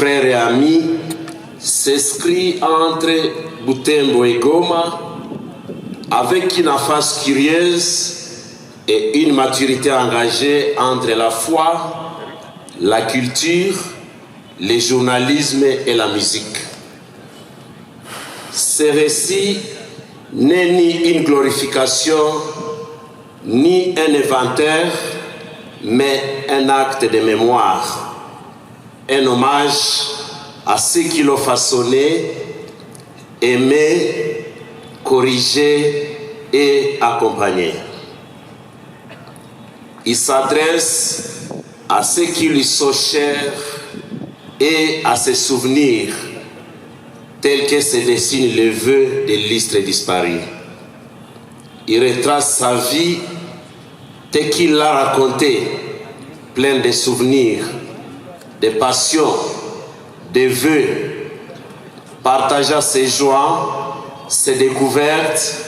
frère et ami, s'inscrit entre Butembo et Goma avec une face curieuse et une maturité engagée entre la foi, la culture, le journalisme et la musique. Ce récit n'est ni une glorification, ni un inventaire, mais un acte de mémoire, un hommage à ceux qui l'ont façonné, aimé, corrigé et accompagné. Il s'adresse à ceux qui lui sont chers et à ses souvenirs, tels que se dessine le vœu de l'illustre disparu. Il retrace sa vie tel qu'il l'a raconté, plein de souvenirs, de passions, de vœux, partageant ses joies, ses découvertes,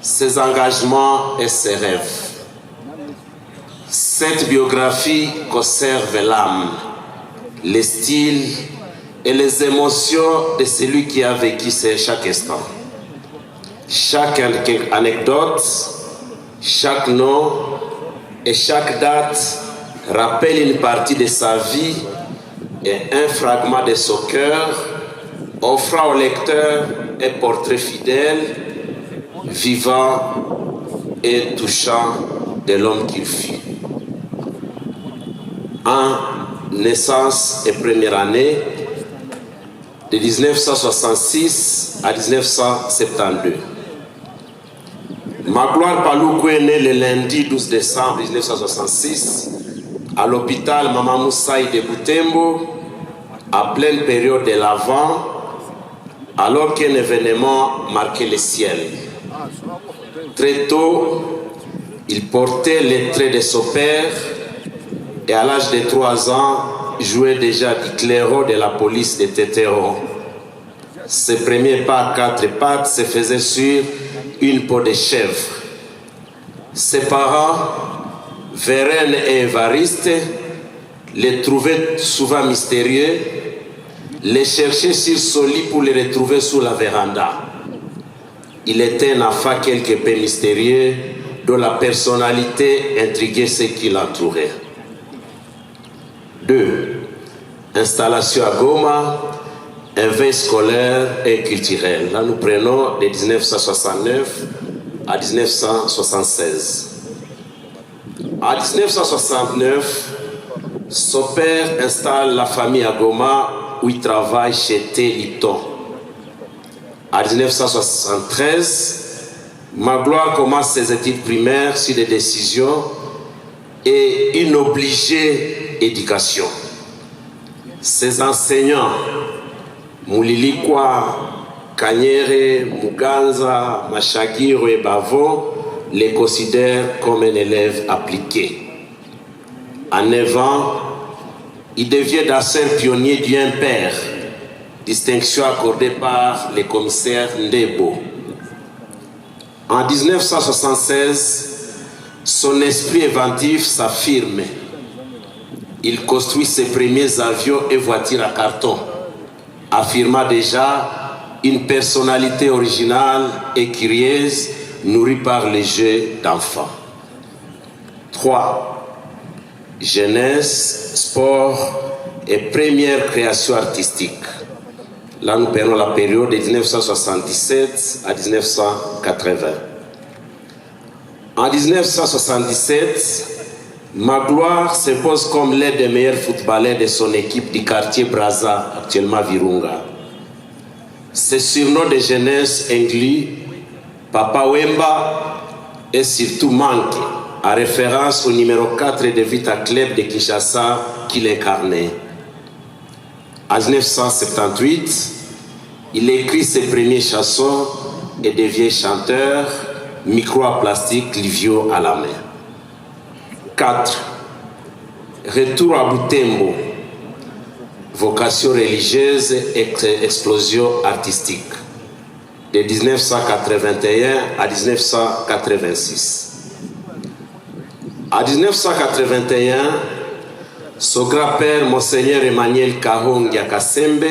ses engagements et ses rêves. Cette biographie conserve l'âme, les styles et les émotions de celui qui a vécu chaque instant. Chaque anecdote, chaque nom et chaque date rappelle une partie de sa vie et un fragment de son cœur, offrant au lecteur un portrait fidèle, vivant et touchant de l'homme qu'il fut. En naissance et première année, de 1966 à 1972. Magloire Paloukou est né le lundi 12 décembre 1966 à l'hôpital Mama Moussaï de Butembo, à pleine période de l'Avent, alors qu'un événement marquait le ciel. Très tôt, il portait les traits de son père et à l'âge de 3 ans, jouait déjà du clairon de la police de Tétéro. Ses premiers pas à 4 pattes se faisaient sur une peau de chèvre. Ses parents, Vérène et Évariste, les trouvaient souvent mystérieux, les cherchaient sur son lit pour les retrouver sous la véranda. Il était un enfant quelque peu mystérieux, dont la personnalité intriguait ceux qui l'entouraient. 2. Installation à Goma, éveil scolaire et culturel. Là, nous prenons de 1969 à 1976. En 1969, son père installe la famille à Goma où il travaille chez T. Lipton. En 1973, Magloire commence ses études primaires sur des décisions et une obligée éducation. Ses enseignants, Mulilikwa, Kanyere, Muganza, Machagiro et Bavo, les considèrent comme un élève appliqué. À 9 ans, il devient d'ancien pionnier du Impair, distinction accordée par le commissaire Ndebo. En 1976, son esprit inventif s'affirme. Il construit ses premiers avions et voitures à carton, affirmant déjà une personnalité originale et curieuse, nourrie par les jeux d'enfants. 3. Jeunesse, sport et première création artistique. Là, nous prenons la période de 1977 à 1980. En 1977, Magloire s'impose comme l'un des meilleurs footballeurs de son équipe du quartier Brazza, actuellement Virunga. Ses surnoms de jeunesse incluent Papa Wemba et surtout Manque, en référence au numéro 4 de Vita Club de Kinshasa qu'il incarnait. En 1978, il écrit ses premières chansons et devient chanteur, micro à plastique, Livio à la main. 4. Retour à Butembo, vocation religieuse et explosion artistique, de 1981 à 1986. En 1981, Son grand-père, Monseigneur Emmanuel Kahongia Kasembe,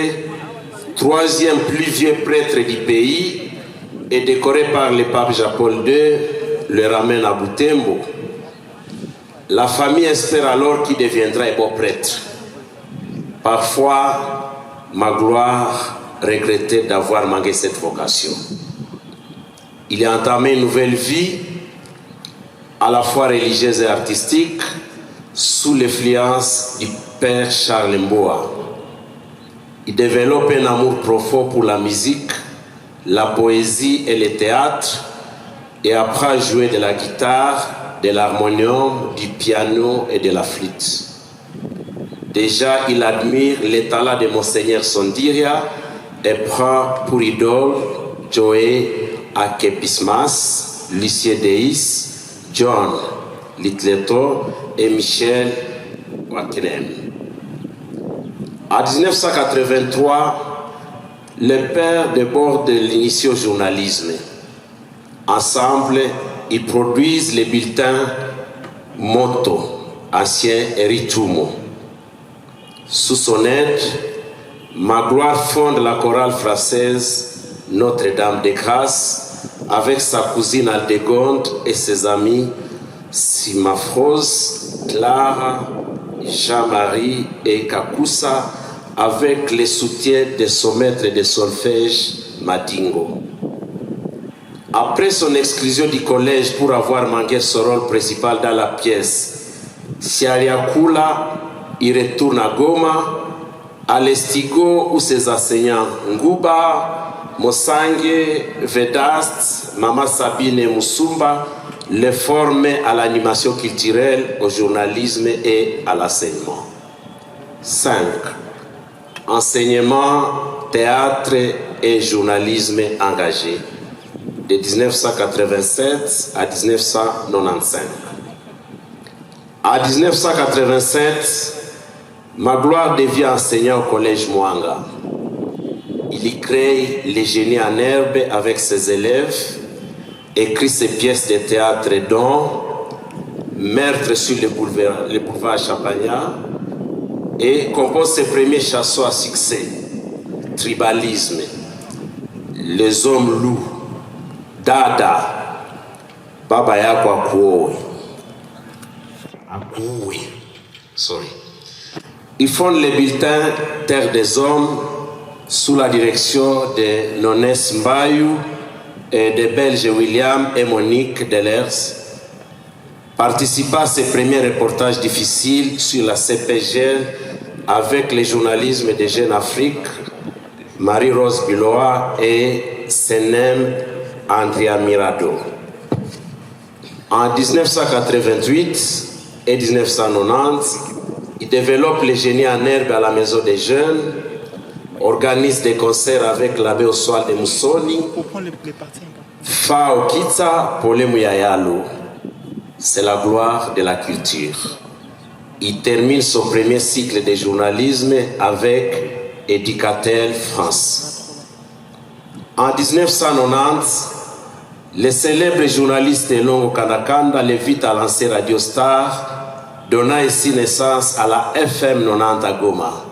troisième plus vieux prêtre du pays, et décoré par le pape Jean-Paul II, le ramène à Butembo. La famille espère alors qu'il deviendra un beau prêtre. Parfois, Magloire regrettait d'avoir manqué cette vocation. Il a entamé une nouvelle vie, à la fois religieuse et artistique, sous l'influence du père Charles Mboa. Il développe un amour profond pour la musique, la poésie et le théâtre, et apprend à jouer de la guitare, de l'harmonium, du piano et de la flûte. Déjà, il admire les talents de Monseigneur Sondiria et prend pour idole Joey Akepismas, Lucien Deis, John Littleton et Michel Wakenem. En 1983, les pères débordent l'initié au journalisme. Ensemble, ils produisent les bulletins Moto, ancien Eritumo. Sous son aide, Magloire fonde la chorale française Notre-Dame de Grâce avec sa cousine Aldegonde et ses amis Simafrose, Clara, Jean-Marie et Kakusa, avec le soutien de son maître de solfège Madingo. Après son exclusion du collège pour avoir manqué son rôle principal dans la pièce, Siariakula, il retourne à Goma, à l'Estigo où ses enseignants Nguba, Mosange, Vedast, Mama Sabine et Musumba le forment à l'animation culturelle, au journalisme et à l'enseignement. 5. Enseignement, théâtre et journalisme engagé, de 1987 à 1995. En 1987, Magloire devient enseignant au collège Mwanga. Il y crée les génies en herbe avec ses élèves, écrit ses pièces de théâtre dont Meurtre sur le boulevard Champagnat et compose ses premiers chansons à succès, Tribalisme, Les hommes loups, Dada, Baba Yako Akoué. Sorry. Il fonde le bulletin Terre des Hommes sous la direction de Nonès Mbayou et des Belges William et Monique Delers. Participa à ses premiers reportages difficiles sur la CPGL avec le journalisme de Jeune Afrique, Marie-Rose Biloa et Senem Andrea Mirado. En 1988 et 1990, il développe le génie en herbe à la Maison des Jeunes, organise des concerts avec l'abbé Oswald de Moussoni, Fao Kitsa Pole Muyayalo. C'est la gloire de la culture. Il termine son premier cycle de journalisme avec Éducatel France. En 1990, le célèbre journaliste Longo Kandakanda l'invite à lancer Radio Star, donnant ainsi naissance à la FM 90 à Goma.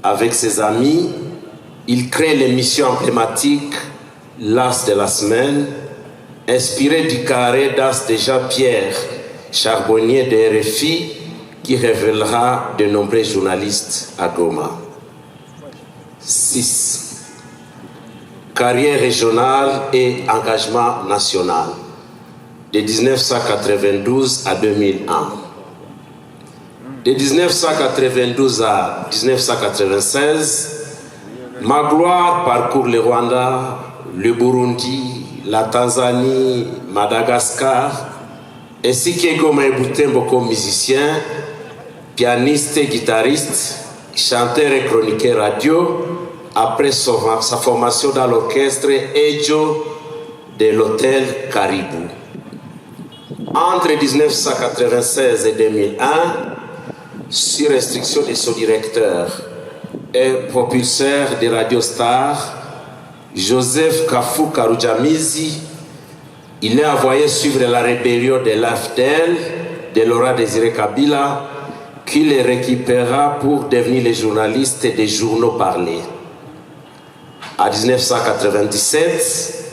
Avec ses amis, il crée l'émission emblématique L'As de la semaine, inspiré du carré d'As de Jean-Pierre, charbonnier de RFI, qui révélera de nombreux journalistes à Goma. 6. Carrière régionale et engagement national, de 1992 à 2001. De 1992 à 1996, Magloire parcourt le Rwanda, le Burundi, la Tanzanie, Madagascar, ainsi que Goma et Butembo comme musicien, pianiste et guitariste, chanteur et chroniqueur radio, après sa formation dans l'orchestre Ejo de l'hôtel Caribou. Entre 1996 et 2001, sur instruction de son directeur et propulseur de Radio Star, Joseph Kafou Karoudjamizi, il est envoyé suivre la rébellion de l'AFDEL de Laurent Désiré Kabila qui les récupéra pour devenir les journalistes des journaux parlés. En 1997,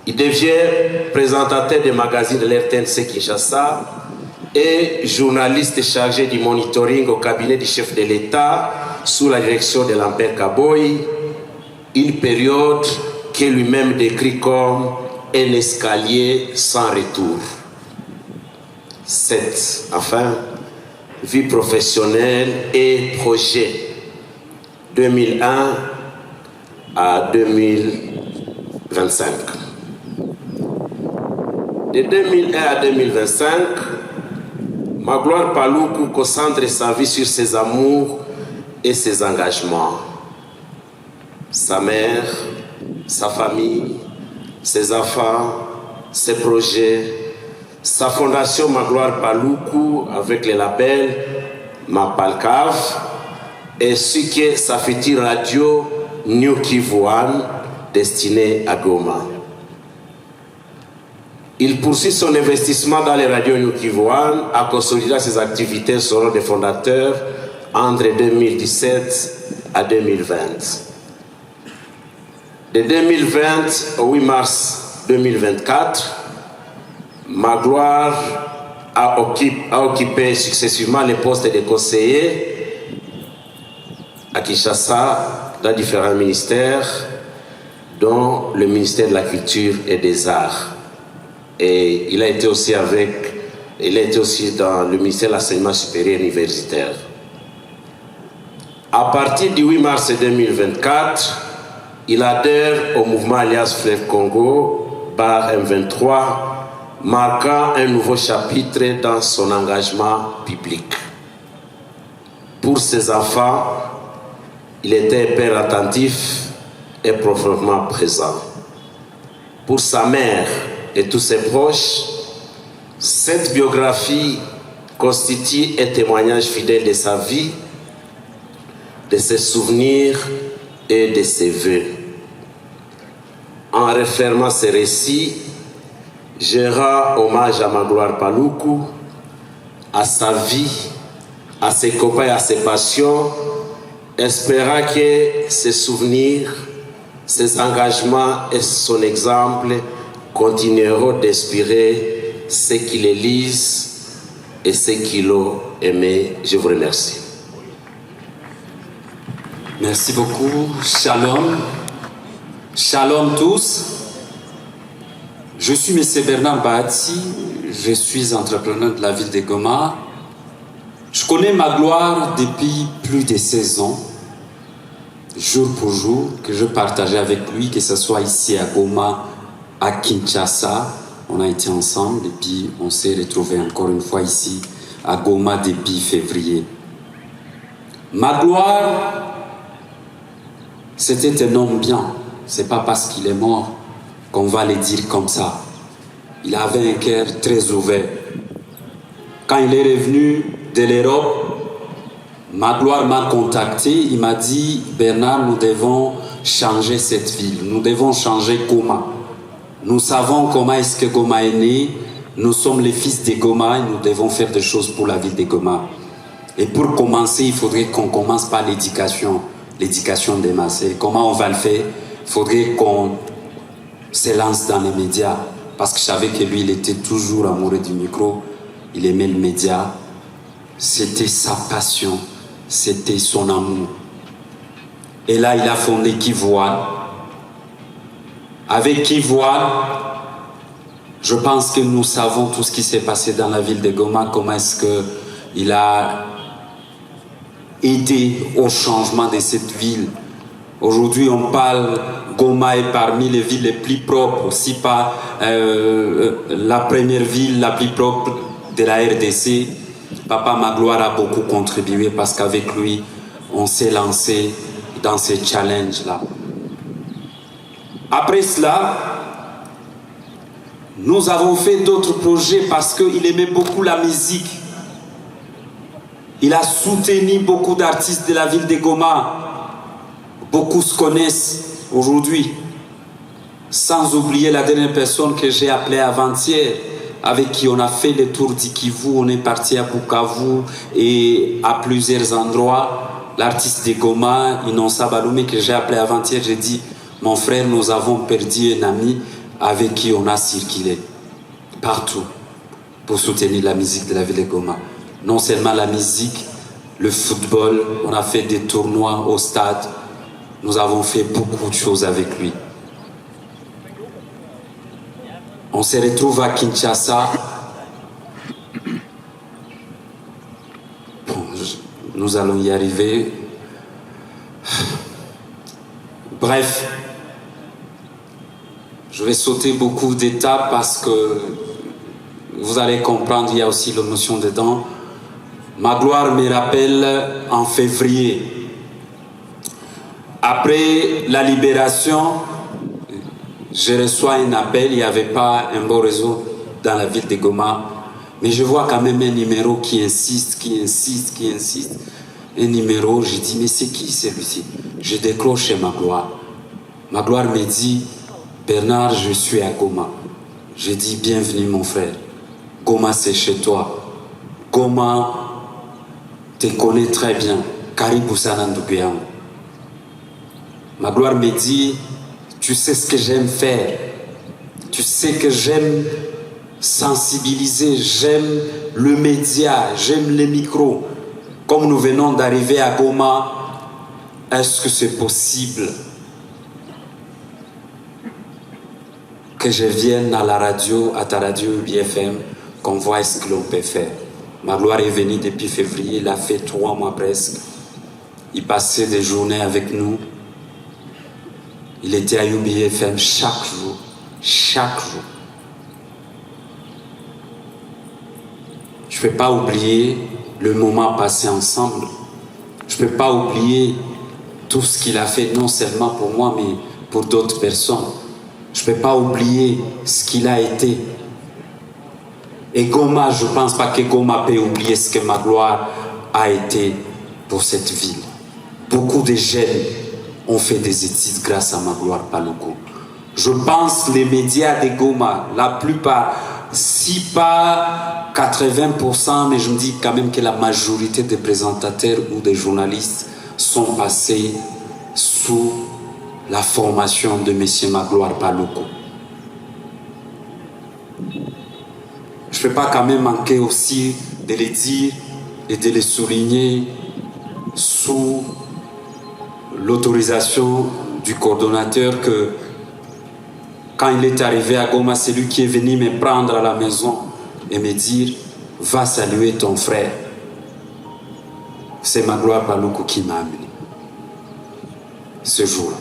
il devient présentateur des magazines de l'RTNC Kinshasa et journaliste chargé du monitoring au cabinet du chef de l'État sous la direction de Lambert Kaboy, une période que lui-même décrit comme un escalier sans retour. 7. Enfin, vie professionnelle et projet. 2001 à 2025. De 2001 à 2025, Magloire Paluku concentre sa vie sur ses amours et ses engagements. Sa mère, sa famille, ses enfants, ses projets, sa fondation Magloire Paluku avec les labels Mapalcave, ainsi que sa future radio New Kivu One destinée à Goma. Il poursuit son investissement dans les radios New Kivu One en consolidant ses activités selon des fondateurs entre 2017 à 2020. De 2020 au 8 mars 2024, Magloire a occupé successivement les postes de conseiller à Kinshasa dans différents ministères, dont le ministère de la Culture et des Arts. Et il a été aussi dans le ministère de l'Enseignement supérieur universitaire. À partir du 8 mars 2024, il adhère au mouvement Alliance Fleuve Congo, barre M23, marquant un nouveau chapitre dans son engagement public. Pour ses enfants, il était un père attentif et profondément présent. Pour sa mère et tous ses proches, cette biographie constitue un témoignage fidèle de sa vie, de ses souvenirs et de ses vœux. En refermant ces récits, je rends hommage à Magloire Paluku, à sa vie, à ses copains et à ses passions, espérant que ses souvenirs, ses engagements et son exemple continueront d'inspirer ceux qui les lisent et ceux qui l'ont aimé. Je vous remercie. Merci beaucoup. Shalom. Shalom tous. Je suis M. Bernard Bahati. Je suis entrepreneur de la ville de Goma. Je connais Magloire depuis plus de 16 ans, jour pour jour, que je partageais avec lui, que ce soit ici à Goma, à Kinshasa. On a été ensemble et puis on s'est retrouvés encore une fois ici à Goma depuis février. Magloire, c'était un homme bien. C'est pas parce qu'il est mort qu'on va le dire comme ça. Il avait un cœur très ouvert. Quand il est revenu de l'Europe, Magloire m'a contacté. Il m'a dit, Bernard, nous devons changer cette ville. Nous devons changer Goma. Nous savons comment est-ce que Goma est né. Nous sommes les fils de Goma et nous devons faire des choses pour la ville de Goma. Et pour commencer, il faudrait qu'on commence par l'éducation des masses. Et comment on va le faire? Il faudrait qu'on se lance dans les médias. Parce que je savais que lui, il était toujours amoureux du micro. Il aimait le média. C'était sa passion. C'était son amour. Et là, il a fondé Kivu One. Avec Kivu One, je pense que nous savons tout ce qui s'est passé dans la ville de Goma. Comment est-ce qu'il a aidé au changement de cette ville. Aujourd'hui, on parle, Goma est parmi les villes les plus propres, si pas la première ville la plus propre de la RDC. Papa Magloire a beaucoup contribué parce qu'avec lui, on s'est lancé dans ces challenges-là. Après cela, nous avons fait d'autres projets parce qu'il aimait beaucoup la musique. Il a soutenu beaucoup d'artistes de la ville de Goma. Beaucoup se connaissent aujourd'hui. Sans oublier la dernière personne que j'ai appelée avant-hier, avec qui on a fait le tour d'Ikivu, on est parti à Bukavu et à plusieurs endroits. L'artiste de Goma, Inonsa Baloumé, que j'ai appelé avant-hier, j'ai dit, mon frère, nous avons perdu un ami avec qui on a circulé partout pour soutenir la musique de la ville de Goma. Non seulement la musique, le football, on a fait des tournois au stade, nous avons fait beaucoup de choses avec lui. On se retrouve à Kinshasa. Bon, nous allons y arriver. Bref, je vais sauter beaucoup d'étapes parce que vous allez comprendre, il y a aussi l'émotion dedans. Ma gloire me rappelle en février. Après la libération, je reçois un appel, il n'y avait pas un bon réseau dans la ville de Goma, mais je vois quand même un numéro qui insiste. Un numéro, je dis, mais c'est qui celui-ci? Je décroche chez Ma gloire. Ma gloire me dit, Bernard, je suis à Goma. Je dis, bienvenue mon frère. Goma, c'est chez toi. Goma te connaît très bien. Karibu sana ndugu yangu. Ma gloire me dit, tu sais ce que j'aime faire. Tu sais que j'aime sensibiliser, j'aime le média, j'aime les micros. Comme nous venons d'arriver à Goma, est-ce que c'est possible que je vienne à la radio, à ta radio BFM, qu'on voit ce que l'on peut faire? Ma gloire est venue depuis février, il a fait 3 mois presque. Il passait des journées avec nous. Il était à UBFM chaque jour. Je ne peux pas oublier le moment passé ensemble. Je ne peux pas oublier tout ce qu'il a fait, non seulement pour moi, mais pour d'autres personnes. Je ne peux pas oublier ce qu'il a été. Et Goma, je ne pense pas que Goma peut oublier ce que Ma gloire a été pour cette ville. Beaucoup de jeunes ont fait des études grâce à Ma gloire Paluku. Je pense que les médias de Goma, la plupart, si pas 80%, mais je me dis quand même que la majorité des présentateurs ou des journalistes sont passés sous la formation de M. Ma gloire Paluku. Je ne peux pas quand même manquer aussi de les dire et de les souligner sous l'autorisation du coordonnateur que quand il est arrivé à Goma, c'est lui qui est venu me prendre à la maison et me dire « Va saluer ton frère ». C'est Ma gloire Paluku qui m'a amené ce jour-là.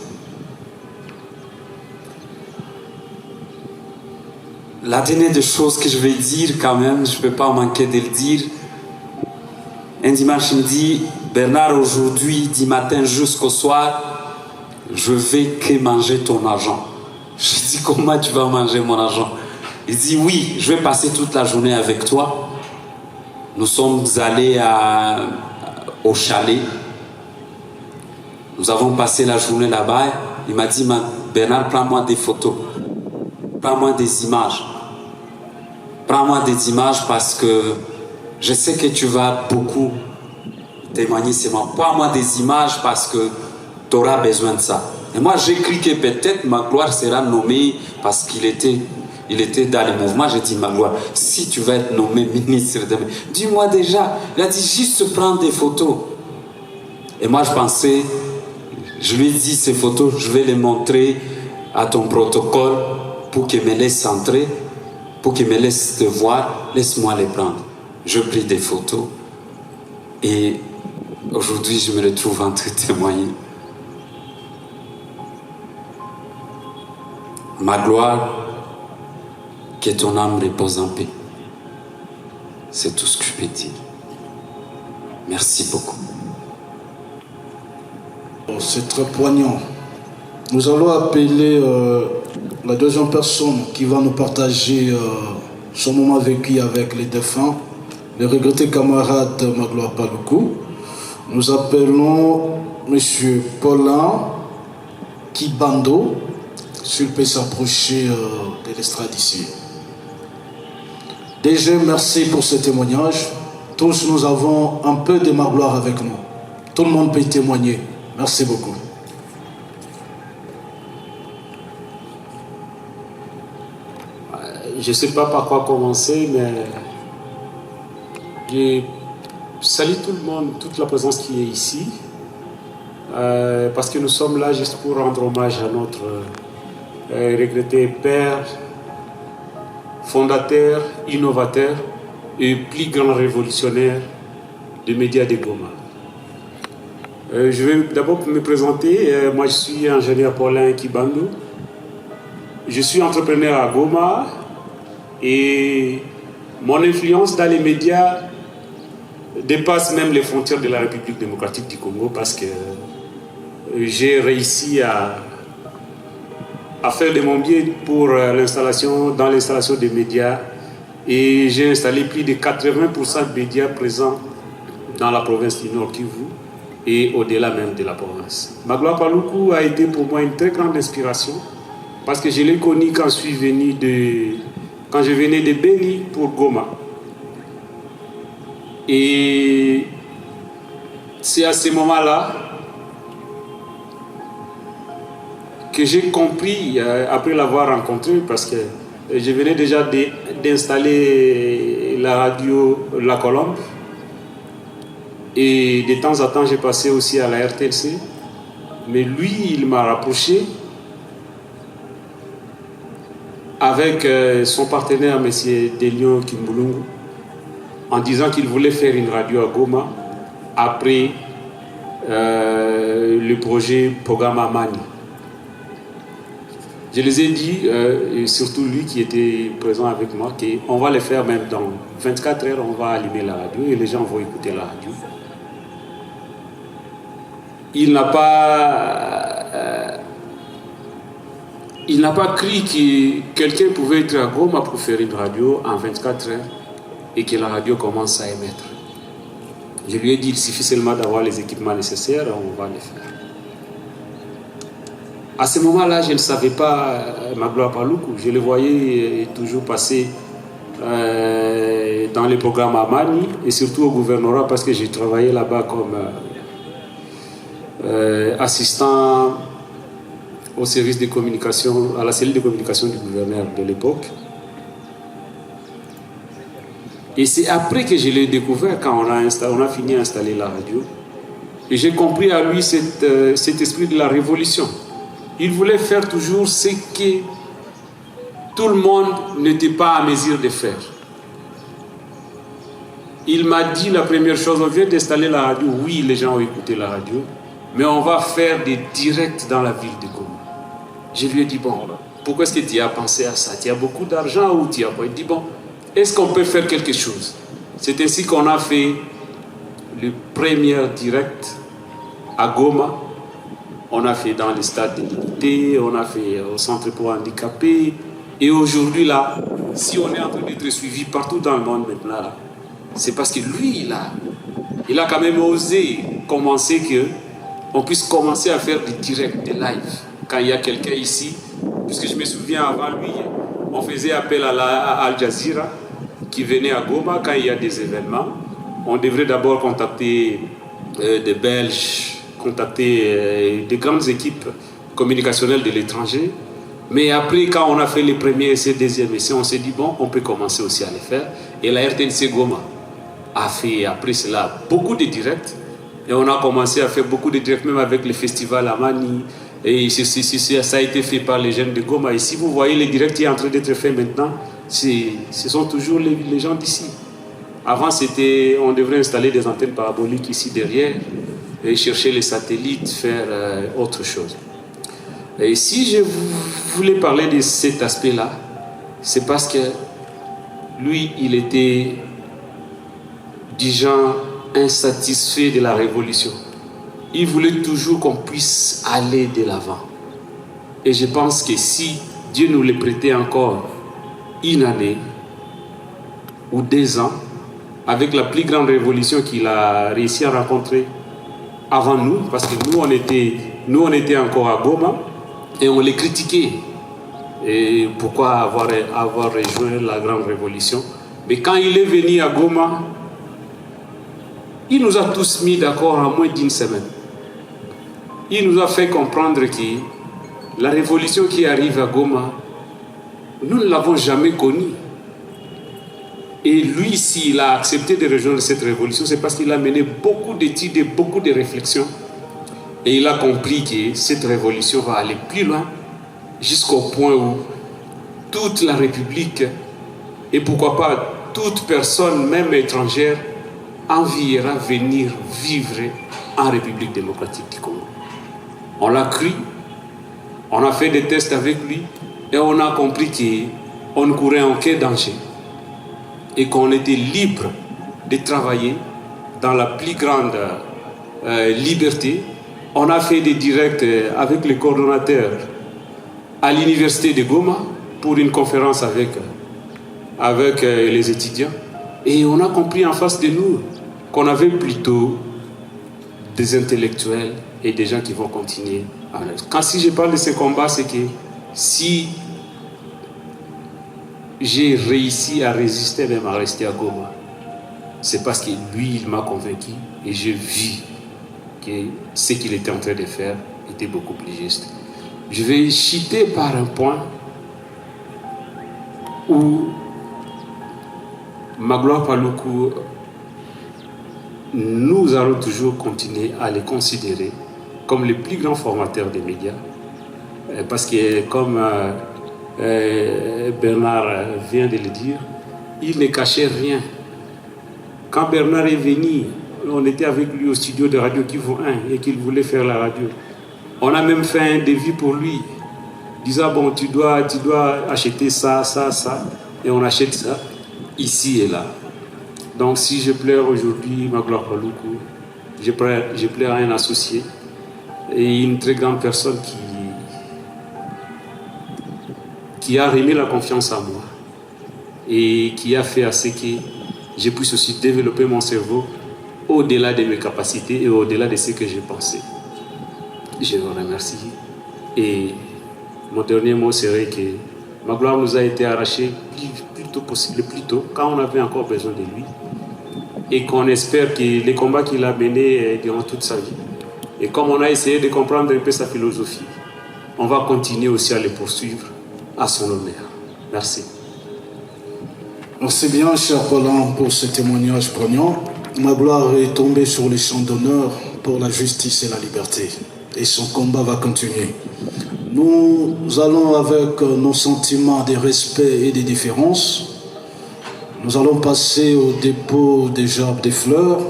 La dernière des choses que je vais dire quand même, je ne peux pas manquer de le dire. Un dimanche, il me dit, Bernard, aujourd'hui, du matin jusqu'au soir, je vais que manger ton argent. Je dis, comment tu vas manger mon argent? Il dit, oui, je vais passer toute la journée avec toi. Nous sommes allés au chalet. Nous avons passé la journée là-bas. Il m'a dit, Bernard, prends-moi des photos. Prends-moi des images. Prends-moi des images parce que je sais que tu vas beaucoup témoigner sur moi. Prends-moi des images parce que tu auras besoin de ça. Et moi, j'ai cru que peut-être Ma gloire sera nommée parce qu'il était dans le mouvement. J'ai dit, Ma gloire, si tu vas être nommé ministre demain, dis-moi déjà. Il a dit, juste prendre des photos. Et moi, je lui ai dit, ces photos, je vais les montrer à ton protocole pour qu'il me laisse entrer, pour qu'il me laisse te voir, laisse-moi les prendre. Je pris des photos et aujourd'hui je me retrouve en train de témoigner. Ma gloire, que ton âme repose en paix. C'est tout ce que je peux dire. Merci beaucoup. C'est très poignant. Nous allons appeler la deuxième personne qui va nous partager son moment vécu avec les défunts, le regretté camarade Ma gloire Paluku. Nous appelons M. Paulin Kibando, s'il peut s'approcher de l'estrade ici. DG, merci pour ce témoignage. Tous, nous avons un peu de Magloire avec nous. Tout le monde peut témoigner. Merci beaucoup. Je ne sais pas par quoi commencer, mais je salue tout le monde, toute la présence qui est ici, parce que nous sommes là juste pour rendre hommage à notre regretté père, fondateur, innovateur et plus grand révolutionnaire des médias de Goma. Je vais d'abord me présenter. Moi, je suis ingénieur Paulin Kibandou. Je suis entrepreneur à Goma et mon influence dans les médias dépasse même les frontières de la République démocratique du Congo parce que j'ai réussi à faire de mon bien pour l'installation des médias et j'ai installé plus de 80% de médias présents dans la province du Nord Kivu et au-delà même de la province. Magloire Paluku a été pour moi une très grande inspiration parce que je l'ai connu quand je venais de Beni pour Goma. Et c'est à ce moment-là que j'ai compris, après l'avoir rencontré, parce que je venais déjà d'installer la radio La Colombe, et de temps en temps j'ai passé aussi à la RTLC, mais lui il m'a rapproché avec son partenaire M. Delion Kimbulungu en disant qu'il voulait faire une radio à Goma après le projet Programme Amani. Je les ai dit, et surtout lui qui était présent avec moi, qu'on va le faire même dans 24 heures, on va allumer la radio et les gens vont écouter la radio. Il n'a pas cru que quelqu'un pouvait être à Goma pour faire une radio en 24 heures et que la radio commence à émettre. Je lui ai dit, il suffit seulement d'avoir les équipements nécessaires, on va le faire. À ce moment-là, je ne savais pas Magloire Paluku. Je le voyais toujours passer dans les programmes à Mani et surtout au gouvernorat parce que j'ai travaillé là-bas comme assistant au service de communication, à la cellule de communication du gouverneur de l'époque. Et c'est après que je l'ai découvert quand on a fini d'installer la radio. Et j'ai compris à lui cet esprit de la révolution. Il voulait faire toujours ce que tout le monde n'était pas à mesure de faire. Il m'a dit la première chose, on vient d'installer la radio. Oui, les gens ont écouté la radio, mais on va faire des directs dans la ville de Goma. Je lui ai dit, bon, pourquoi est-ce que tu as pensé à ça? Tu as beaucoup d'argent ou tu as quoi? Il dit, bon, est-ce qu'on peut faire quelque chose? C'est ainsi qu'on a fait le premier direct à Goma. On a fait dans les stades de députés, on a fait au centre pour handicapés. Et aujourd'hui, là, si on est en train d'être suivi partout dans le monde maintenant, là, c'est parce que lui, il a quand même osé commencer qu'on puisse commencer à faire des directs, des lives. Quand il y a quelqu'un ici, puisque je me souviens avant lui, on faisait appel à Al Jazeera qui venait à Goma quand il y a des événements. On devrait d'abord contacter des Belges, contacter des grandes équipes communicationnelles de l'étranger. Mais après, quand on a fait les premiers essais, deuxième essai, on s'est dit, bon, on peut commencer aussi à les faire. Et la RTNC Goma a fait, après cela, beaucoup de directs. Et on a commencé à faire beaucoup de directs, même avec le festival Amani. Et ça a été fait par les jeunes de Goma. Et si vous voyez les directs qui sont en train d'être faits maintenant, ce sont toujours les gens d'ici. Avant, on devrait installer des antennes paraboliques ici derrière et chercher les satellites, faire autre chose. Et si je voulais parler de cet aspect-là, c'est parce que lui, il était du genre insatisfait de la révolution. Il voulait toujours qu'on puisse aller de l'avant. Et je pense que si Dieu nous le prêtait encore une année ou 2 ans, avec la plus grande révolution qu'il a réussi à rencontrer avant nous, parce que nous on était encore à Goma et on les critiquait. Et pourquoi avoir rejoint la grande révolution? Mais quand il est venu à Goma, il nous a tous mis d'accord en moins d'une semaine. Il nous a fait comprendre que la révolution qui arrive à Goma, nous ne l'avons jamais connue. Et lui, s'il a accepté de rejoindre cette révolution, c'est parce qu'il a mené beaucoup d'études et beaucoup de réflexions. Et il a compris que cette révolution va aller plus loin, jusqu'au point où toute la République, et pourquoi pas toute personne, même étrangère, enviera venir vivre en République démocratique du Congo. On l'a cru, on a fait des tests avec lui, et on a compris qu'on ne courait aucun danger. Et qu'on était libre de travailler dans la plus grande liberté. On a fait des directs avec les coordonnateurs à l'université de Goma pour une conférence avec les étudiants. Et on a compris en face de nous qu'on avait plutôt des intellectuels et des gens qui vont continuer à rester. Si je parle de ce combat, c'est que si j'ai réussi à résister, même à rester à Goma, c'est parce que lui, il m'a convaincu et j'ai vu que ce qu'il était en train de faire était beaucoup plus juste. Je vais chuter par un point où Magloire Paluku, nous allons toujours continuer à les considérer comme les plus grands formateurs des médias, parce que comme Bernard vient de le dire, il ne cachait rien. Quand Bernard est venu, on était avec lui au studio de Radio Kivu 1 et qu'il voulait faire la radio. On a même fait un devis pour lui, disant bon, tu dois acheter ça, et on achète ça ici et là. Donc si je pleure aujourd'hui, Magloire Paluku, je pleure à un associé et une très grande personne qui a remis la confiance en moi et qui a fait à ce que je puisse aussi développer mon cerveau au-delà de mes capacités et au-delà de ce que j'ai pensé. Je vous remercie. Et mon dernier mot serait que Magloire nous a été arraché le plus tôt possible, plus tôt, quand on avait encore besoin de lui. Et qu'on espère que les combats qu'il a menés durant toute sa vie, et comme on a essayé de comprendre un peu sa philosophie, on va continuer aussi à les poursuivre à son honneur. Merci. Merci bien, cher Roland, pour ce témoignage poignant. Magloire est tombé sur les champs d'honneur pour la justice et la liberté. Et son combat va continuer. Nous allons, avec nos sentiments de respect et de différence, nous allons passer au dépôt des gerbes des fleurs.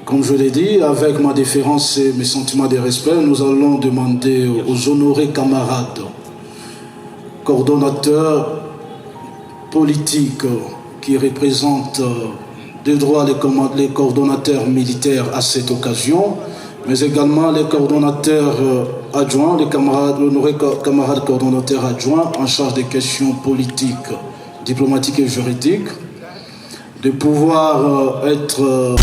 Comme je l'ai dit, avec ma déférence et mes sentiments de respect, nous allons demander aux honorés camarades, coordonnateurs politiques qui représentent de droit les coordonnateurs militaires à cette occasion, mais également les coordonnateurs adjoints, les honorés camarades coordonnateurs adjoints en charge des questions politiques, diplomatiques et juridiques, de pouvoir être